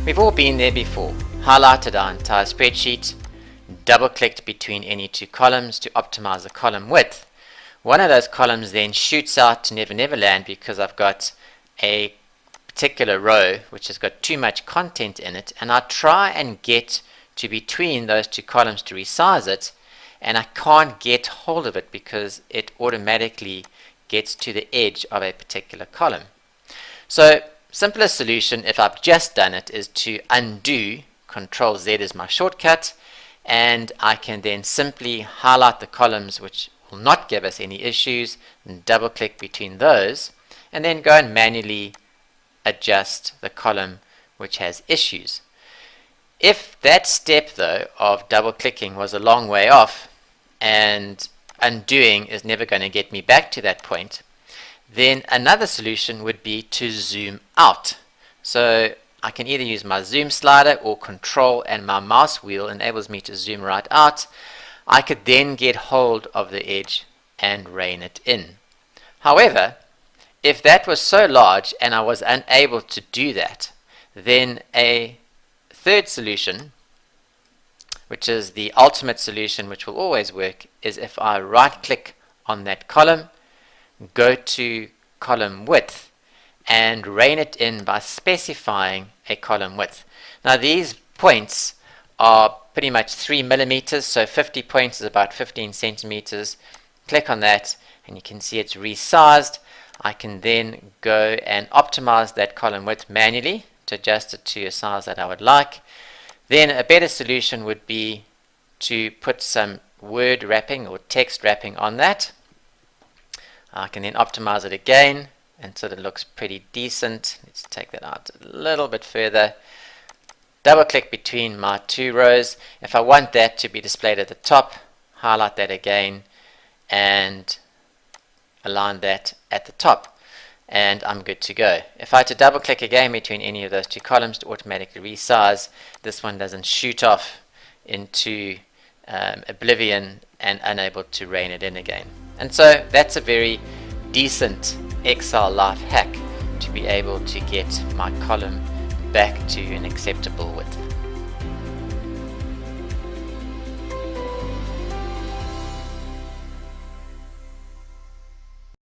We've all been there before. Highlighted our entire spreadsheet, double clicked between any two columns to optimize the column width. One of those columns then shoots out to Never Never Land because I've got a particular row which has got too much content in it, and I try and get to between those two columns to resize it, and I can't get hold of it because it automatically gets to the edge of a particular column. So simplest solution, if I've just done it, is to undo. Control Z is my shortcut, and I can then simply highlight the columns which will not give us any issues and double click between those, and then go and manually adjust the column which has issues. If that step though of double clicking was a long way off and undoing is never going to get me back to that point, then another solution would be to zoom out. So I can either use my zoom slider or control and my mouse wheel enables me to zoom right out. I could then get hold of the edge and rein it in. However, if that was so large and I was unable to do that, then a third solution, which is the ultimate solution which will always work, is if I right click on that column, go to column width, and rein it in by specifying a column width. Now these points are pretty much 3 millimeters, so 50 points is about 15 centimeters. Click on that and you can see it's resized. I can then go and optimize that column width manually to adjust it to a size that I would like. Then a better solution would be to put some word wrapping or text wrapping on that. I can then optimize it again and so that it looks pretty decent. Let's take that out a little bit further. Double click between my two rows. If I want that to be displayed at the top, highlight that again and align that at the top, and I'm good to go. If I had to double click again between any of those two columns to automatically resize, this one doesn't shoot off into oblivion and unable to rein it in again. And so that's a very decent Excel life hack to be able to get my column back to an acceptable width.